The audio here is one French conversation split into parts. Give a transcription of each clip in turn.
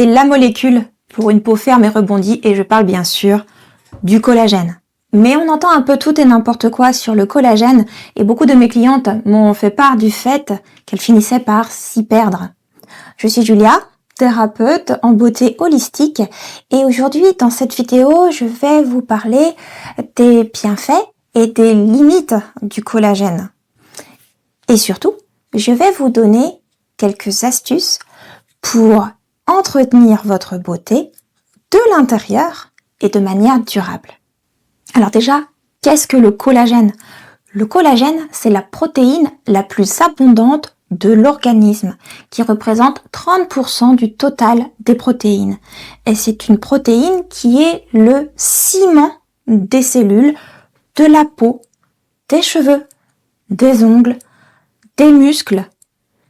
c'est la molécule pour une peau ferme et rebondie et je parle bien sûr du collagène. Mais on entend un peu tout et n'importe quoi sur le collagène et beaucoup de mes clientes m'ont fait part du fait qu'elles finissaient par s'y perdre. Je suis Julia, thérapeute en beauté holistique et aujourd'hui dans cette vidéo je vais vous parler des bienfaits et des limites du collagène. Et surtout, je vais vous donner quelques astuces pour entretenir votre beauté de l'intérieur et de manière durable. Alors déjà, qu'est-ce que le collagène ? Le collagène, c'est la protéine la plus abondante de l'organisme, qui représente 30% du total des protéines. Et c'est une protéine qui est le ciment des cellules, de la peau, des cheveux, des ongles, des muscles.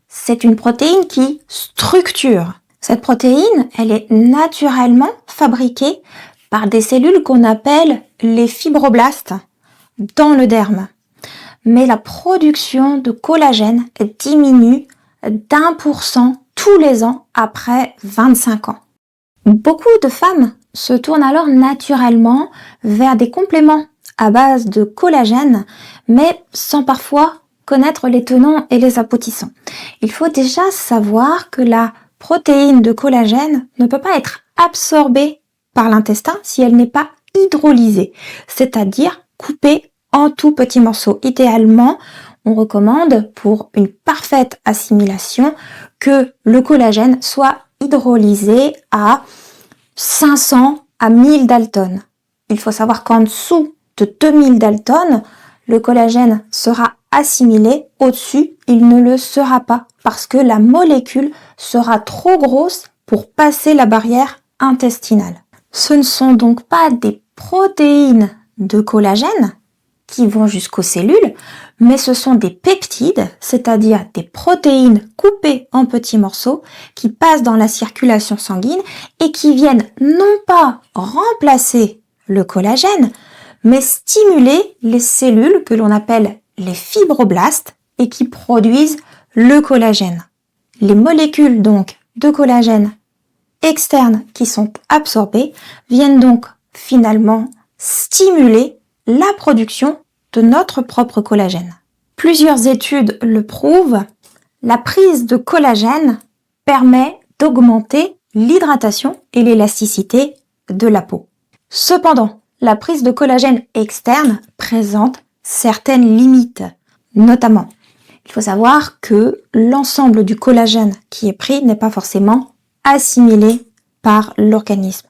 C'est une protéine qui structure. Cette protéine, elle est naturellement fabriquée par des cellules qu'on appelle les fibroblastes dans le derme. Mais la production de collagène diminue d'1% tous les ans après 25 ans. Beaucoup de femmes se tournent alors naturellement vers des compléments à base de collagène, mais sans parfois connaître les tenants et les aboutissants. Il faut déjà savoir que la protéine de collagène ne peut pas être absorbée par l'intestin si elle n'est pas hydrolysée, c'est-à-dire coupée en tout petits morceaux. Idéalement, on recommande pour une parfaite assimilation que le collagène soit hydrolysé à 500 à 1000 Dalton. Il faut savoir qu'en dessous de 2000 Dalton, le collagène sera assimilé. Au-dessus, il ne le sera pas parce que la molécule sera trop grosse pour passer la barrière intestinale. Ce ne sont donc pas des protéines de collagène qui vont jusqu'aux cellules, mais ce sont des peptides, c'est-à-dire des protéines coupées en petits morceaux qui passent dans la circulation sanguine et qui viennent non pas remplacer le collagène, mais stimuler les cellules que l'on appelle les fibroblastes et qui produisent le collagène. Les molécules donc de collagène externes qui sont absorbées viennent donc finalement stimuler la production de notre propre collagène. Plusieurs études le prouvent, la prise de collagène permet d'augmenter l'hydratation et l'élasticité de la peau. Cependant, la prise de collagène externe présente certaines limites. Notamment, il faut savoir que l'ensemble du collagène qui est pris n'est pas forcément assimilé par l'organisme.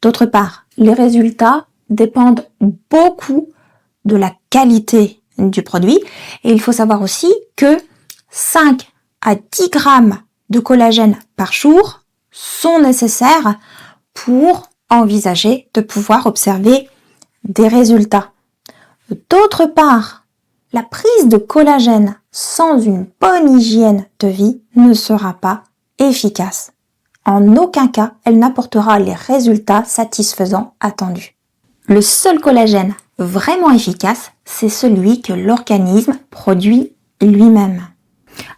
D'autre part, les résultats dépendent beaucoup de la qualité du produit et il faut savoir aussi que 5 à 10 grammes de collagène par jour sont nécessaires pour envisager de pouvoir observer des résultats. D'autre part, la prise de collagène sans une bonne hygiène de vie ne sera pas efficace. En aucun cas, elle n'apportera les résultats satisfaisants attendus. Le seul collagène vraiment efficace, c'est celui que l'organisme produit lui-même.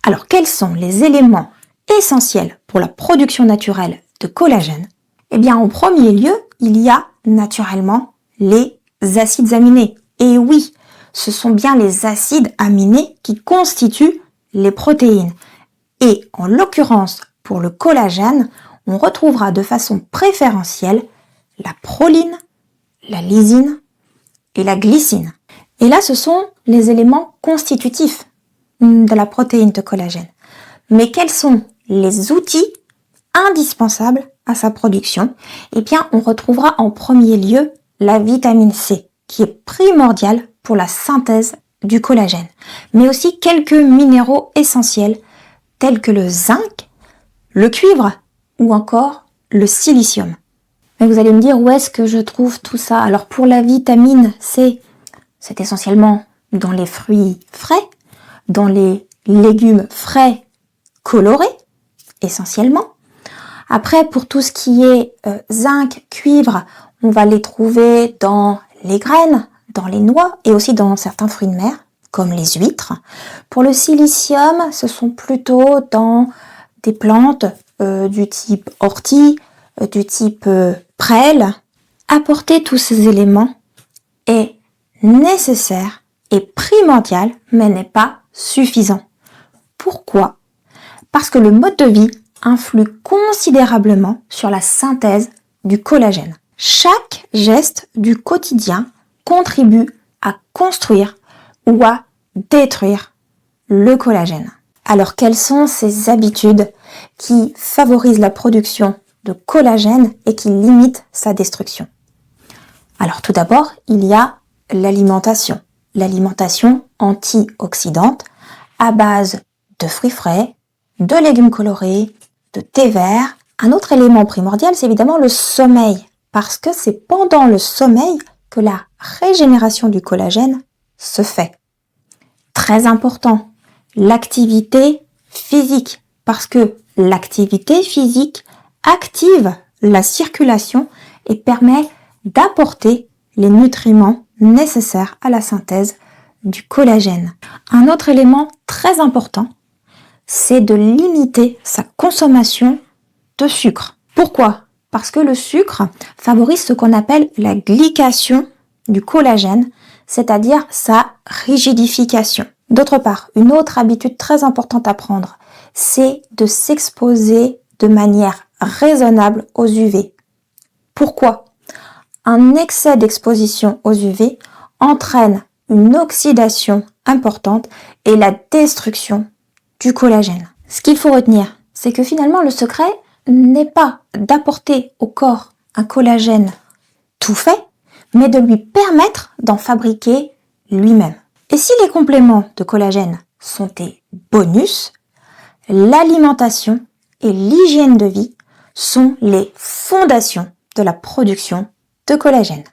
Alors, quels sont les éléments essentiels pour la production naturelle de collagène ? Eh bien, en premier lieu, il y a naturellement les acides aminés. Et oui, ce sont bien les acides aminés qui constituent les protéines. Et en l'occurrence, pour le collagène, on retrouvera de façon préférentielle la proline, la lysine et la glycine. Et là, ce sont les éléments constitutifs de la protéine de collagène. Mais quels sont les outils indispensables à sa production ? Eh bien, on retrouvera en premier lieu la vitamine C, qui est primordiale pour la synthèse du collagène, mais aussi quelques minéraux essentiels tels que le zinc, le cuivre ou encore le silicium. Mais vous allez me dire où est-ce que je trouve tout ça ? Alors pour la vitamine C, c'est essentiellement dans les fruits frais, dans les légumes frais colorés, essentiellement. Après, pour tout ce qui est zinc, cuivre, on va les trouver dans les graines, dans les noix et aussi dans certains fruits de mer, comme les huîtres. Pour le silicium, ce sont plutôt dans des plantes du type ortie, du type prêle. Apporter tous ces éléments est nécessaire et primordial, mais n'est pas suffisant. Pourquoi ? Parce que le mode de vie influe considérablement sur la synthèse du collagène. Chaque geste du quotidien contribue à construire ou à détruire le collagène. Alors, quelles sont ces habitudes qui favorisent la production de collagène et qui limitent sa destruction ? Alors, tout d'abord, il y a l'alimentation. L'alimentation antioxydante à base de fruits frais, de légumes colorés, de thé vert. Un autre élément primordial, c'est évidemment le sommeil, parce que c'est pendant le sommeil que la régénération du collagène se fait. Très important, l'activité physique, parce que l'activité physique active la circulation et permet d'apporter les nutriments nécessaires à la synthèse du collagène. Un autre élément très important, c'est de limiter sa consommation de sucre. Pourquoi ? Parce que le sucre favorise ce qu'on appelle la glycation du collagène, c'est-à-dire sa rigidification. D'autre part, une autre habitude très importante à prendre, c'est de s'exposer de manière raisonnable aux UV. Pourquoi ? Un excès d'exposition aux UV entraîne une oxydation importante et la destruction du collagène. Ce qu'il faut retenir, c'est que finalement le secret n'est pas d'apporter au corps un collagène tout fait, mais de lui permettre d'en fabriquer lui-même. Et si les compléments de collagène sont des bonus, l'alimentation et l'hygiène de vie sont les fondations de la production de collagène.